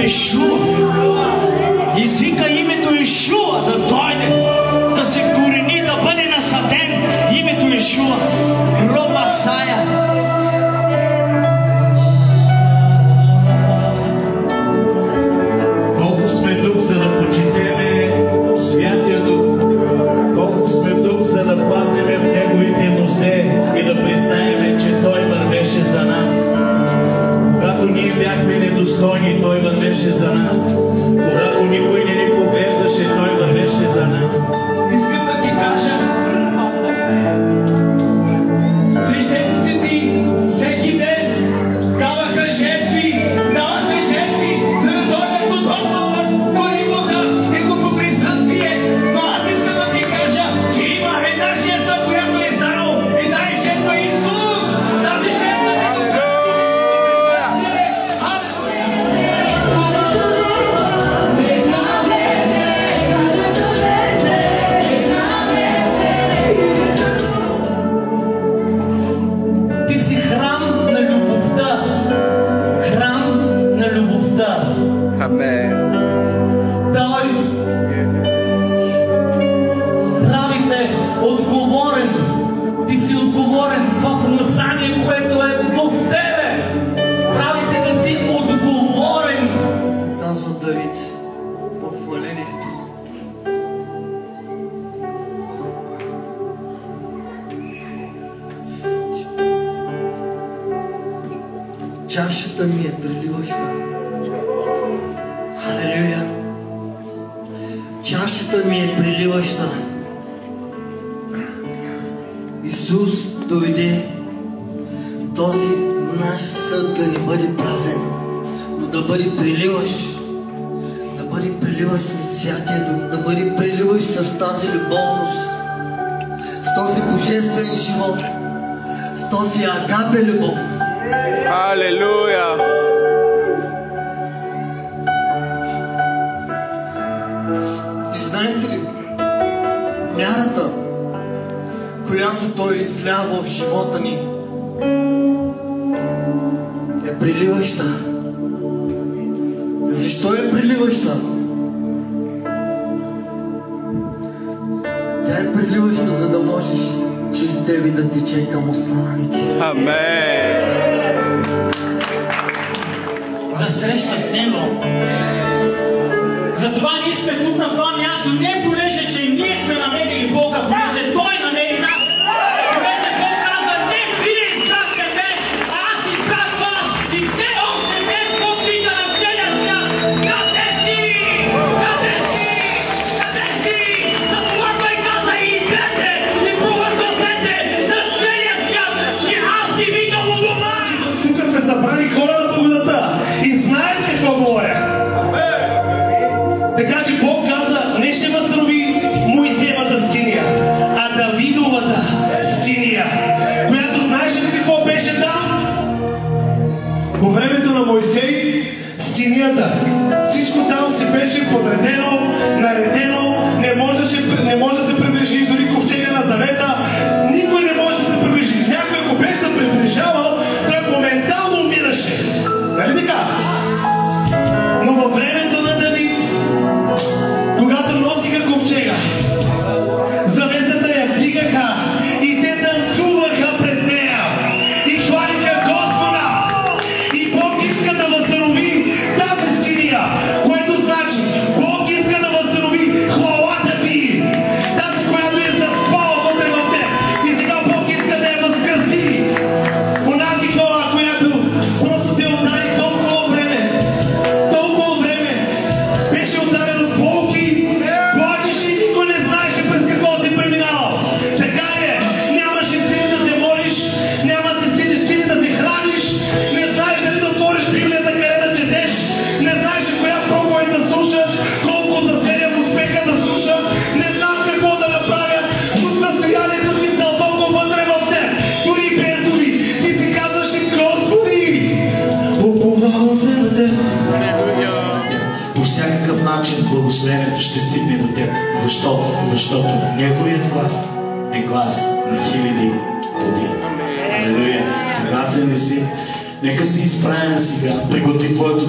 Йешуа. Извика името Йешуа да дойде, да се вкорени, да бъде насаден. Името Йешуа. Ромасая. Колко сме тук, за да почетеме Святия Дух. Колко сме тук, за да паднем в Неговите нозе и да признаем, че Той вървеше за нас. Когато ние бяхме недостойни, Той вървеше за нас. Когато никой не ни поглеждаше, Той вървеше за нас. Искам да ти кажа, свещениците всеки ден даваха жертви, за да дойдат до Господа, до Неговата, Неговото присъствие. Но аз искам да ти кажа, че има една жертва, която е станала. Една е жертва Исус. Тази жертва не го прави. Ти си храм на любовта. Храм на любовта. Amen. Той прави те отговорен. Ти си отговорен. Това помазание, което е в тебе, прави те да си отговорен. Казва Давид в хвалението. Чашата ми е преливаща. Халелуя. Чашата ми е преливаща. Исус дойде този наш съд да не бъде празен, но да бъде преливащ. Да бъде преливащ с Святия Дух, да бъде преливащ с тази любовност, с този божествен живот, с този агапе любов. Hallelujah. И знаете ли, мярата, която Той излява в живота ни, е преливаща. Защо е преливаща? Тя е преливаща, за да можеш чрез тебе да тече към останалите. Amen. За среща с Него. Затова ние сме тук на това място, не понеже, че ние сме намерили Бога, понеже Той намери нас. Понеже Бог казва, не вие избрахте мен, а аз избрах вас. И все още днес Бог пита на целия свят, къде си? Къде си? Къде си? Затова Той каза, идете и провъзгласете на целия свят, че аз ги викам у дома. Тук сме събрани хора на благодата и знаят какво говоря. Така че Бог каза, не ще възстанови Моисеевата скиния, а Давидовата скиния, която знаеш ли какво беше там? По времето на Моисей скинията, всичко там си беше подредено, наредено, не може да се приближиш дори ковчега на завета, никой не може да се приближи. Някой ако беше се приближавал, той моментално умираше. Нали така? Но във времето на Давид, когато носиха ковчега, завесата я вдигаха и те танцуваха пред нея и хвалиха Господа. И Бог иска да възстанови тази скиния, което значи Бог иска да възстанови хвалата ти, тази, която е заспала вътре в теб. И сега Бог иска да я възкраси. Онази хора, която просто те удари толкова време, беше ударен от болки, плачеше и никой не знаеше през какво си преминавал. Така ли е? Нямаше сили да се молиш, няма сили да се храниш, не знаеш дали да отвориш Библията, къде да четеш, не знаеш коя проповед да слушаш, колко заседям успеха да слушам, не знам какво да направя, но състоянието си дълбоко вътре в теб, дори без думи. Ти си казваше, Господи, уповавам се на теб. По всякакъв начин благословението ще стигне до теб. Защо? Защото Неговият глас е глас на хиляди плоди. Алелуя! Съгласен ли си? Нека се изправим сега. Приготви твоето